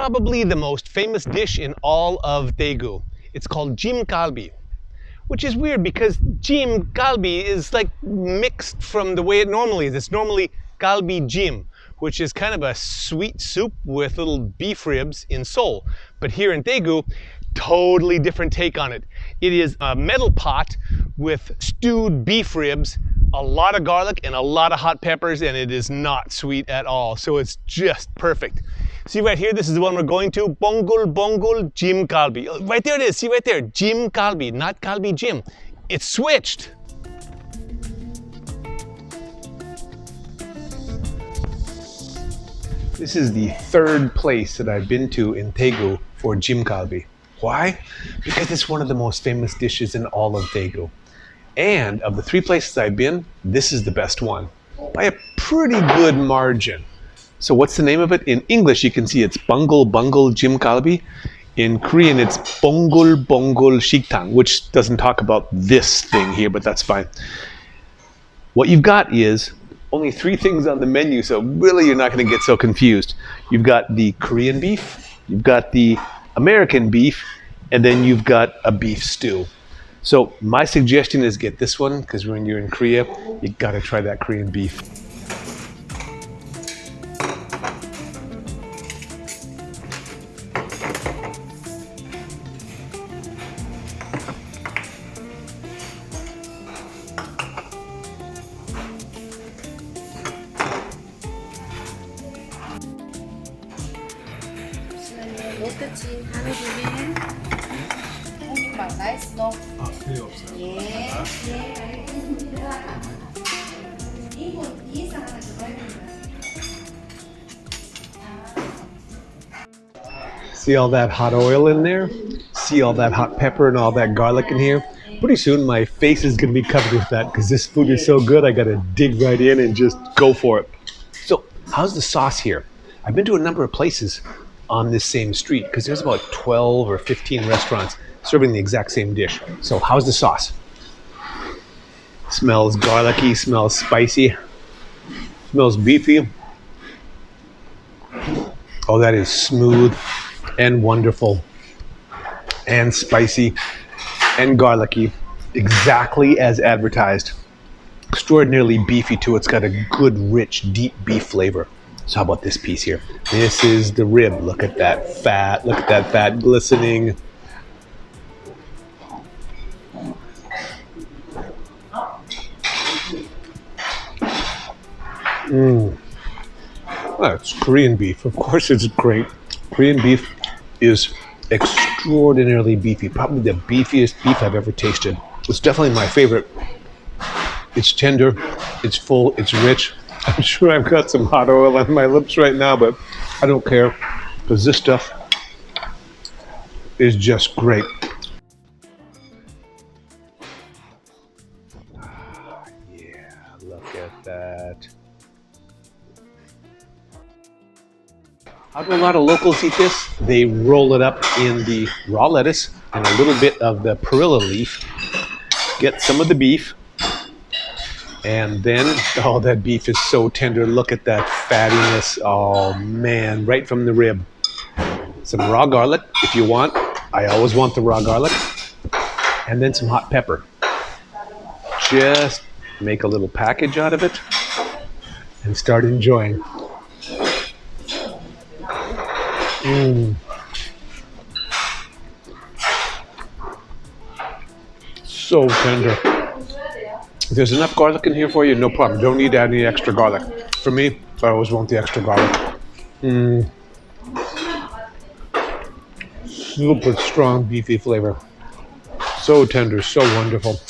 probably the most famous dish in all of Daegu. It's called JjimGalbi, which is weird because JjimGalbi is like mixed from the way it normally is. It's normally galbi jim, which is kind of a sweet soup with little beef ribs in Seoul. But here in Daegu, totally different take on it. It is a metal pot with stewed beef ribs, a lot of garlic and a lot of hot peppers, and it is not sweet at all. So it's just perfect. See right here, this is the one we're going to, Beongguel JjimGalbi. Right there it is, see right there, JjimGalbi, not Galbi Jim. It's switched. This is the third place that I've been to in Daegu for JjimGalbi. Why? Because it's one of the most famous dishes in all of Daegu. And of the 3 places I've been, this is the best one by a pretty good margin. So what's the name of it? In English, you can see it's 벙글벙글 JjimGalbi. In Korean, it's 벙글벙글식탕, which doesn't talk about this thing here, but that's fine. What you've got is only 3 things on the menu, so really you're not going to get so confused. You've got the Korean beef, you've got the American beef, and then you've got a beef stew. So my suggestion is get this one, because when you're in Korea, you got to try that Korean beef. 로트찜 한우 비빔 홍김밥 라이스도 필요 없어요. 예, 알겠습니다. 이분 이상 하나 더 See all that hot oil in there? See all that hot pepper and all that garlic in here? Pretty soon my face is going to be covered with that because this food is so good I got to dig right in and just go for it. So how's the sauce here? I've been to a number of places on this same street because there's about 12 or 15 restaurants serving the exact same dish. So how's the sauce? Smells garlicky, smells spicy, smells beefy. Oh, that is smooth and wonderful and spicy and garlicky, exactly as advertised. Extraordinarily beefy too. It's got a good, rich, deep beef flavor. So how about this piece here? This is the rib. Look at that fat. Look at that fat glistening. That's Korean beef. Of course it's great. Korean beef is extraordinarily beefy. Probably the beefiest beef I've ever tasted. It's definitely my favorite. It's tender, it's full, it's rich. I'm sure I've got some hot oil on my lips right now, but I don't care because this stuff is just great. Yeah, look at that. How do a lot of locals eat this? They roll it up in the raw lettuce and a little bit of the perilla leaf. Get some of the beef. And then, oh, that beef is so tender. Look at that fattiness. Oh, man, right from the rib. Some raw garlic, if you want. I always want the raw garlic. And then some hot pepper. Just make a little package out of it and start enjoying. So tender. If there's enough garlic in here for you, no problem. Don't need to add any extra garlic. For me, I always want the extra garlic. Super strong beefy flavor. So tender, so wonderful.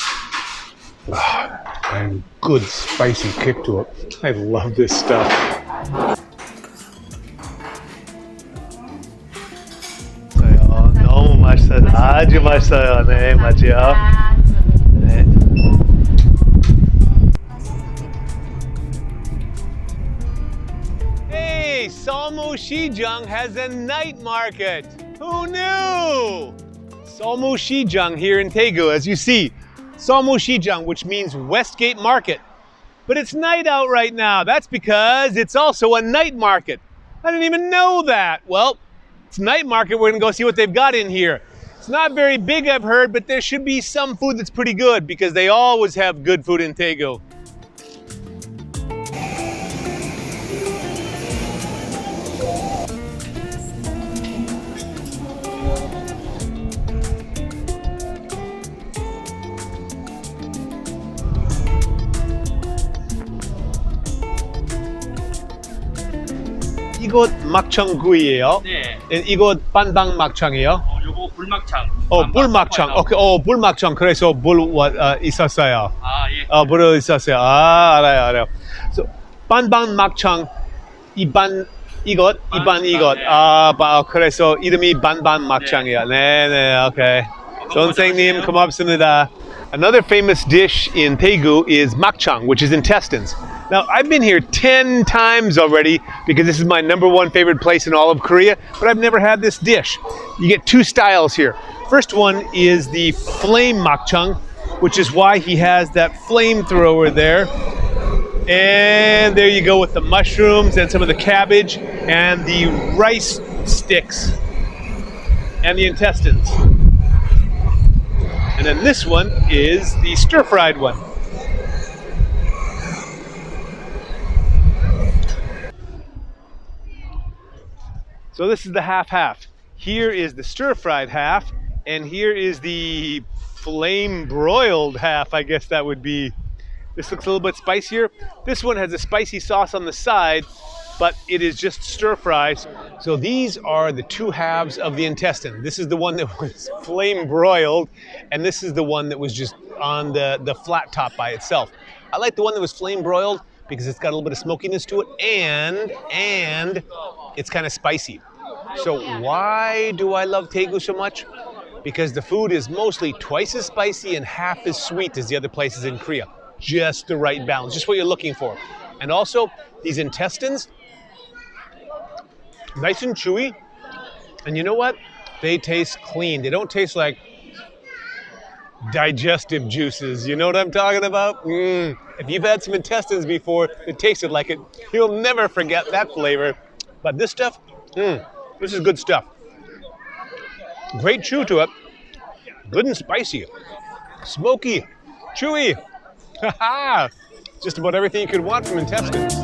And good spicy kick to it. I love this stuff. 너무 맛있어요. 아주 맛있어요. 네, 맞죠? 네. Hey, Samdeok-dong has a night market. Who knew? Samdeok-dong here in Daegu, as you see. Samdeok-dong, which means Westgate Market. But it's night out right now. That's because it's also a night market. I didn't even know that. Well, It's night market. We're gonna go see what they've got in here. It's not very big, I've heard, but there should be some food that's pretty good because they always have good food in Daegu. 이곳 막창구이예요. 네. 이곳 반방 막창이에요. 요거 불막창. 불막창. 오케이. 불막창. 그래서 있었어요. 아, 예. 불 있었어요. 알아요. So, 반방 막창 이반 이것. 그래서 이름이 반반 막창이야. 네, 오케이. 선생님 고맙습니다. Another famous dish in Daegu is makchang, which is intestines. Now, I've been here 10 times already because this is my #1 favorite place in all of Korea, but I've never had this dish. You get two styles here. First one is the flame makchang, which is why he has that flamethrower there. And there you go with the mushrooms and some of the cabbage and the rice sticks and the intestines. And then this one is the stir-fried one. So this is the half-half. Here is the stir-fried half, and here is the flame-broiled half, I guess that would be. This looks a little bit spicier. This one has a spicy sauce on the side, but it is just stir-fry. So these are the two halves of the intestine. This is the one that was flame-broiled, and this is the one that was just on the flat top by itself. I like the one that was flame-broiled because it's got a little bit of smokiness to it, and it's kind of spicy. So why do I love Daegu so much? Because the food is mostly twice as spicy and half as sweet as the other places in Korea. Just the right balance, just what you're looking for. And also, these intestines, nice and chewy. And you know what? They taste clean. They don't taste like digestive juices. You know what I'm talking about? If you've had some intestines before that tasted like it, you'll never forget that flavor. But this stuff, this is good stuff. Great chew to it. Good and spicy. Smoky, chewy. Just about everything you could want from intestines.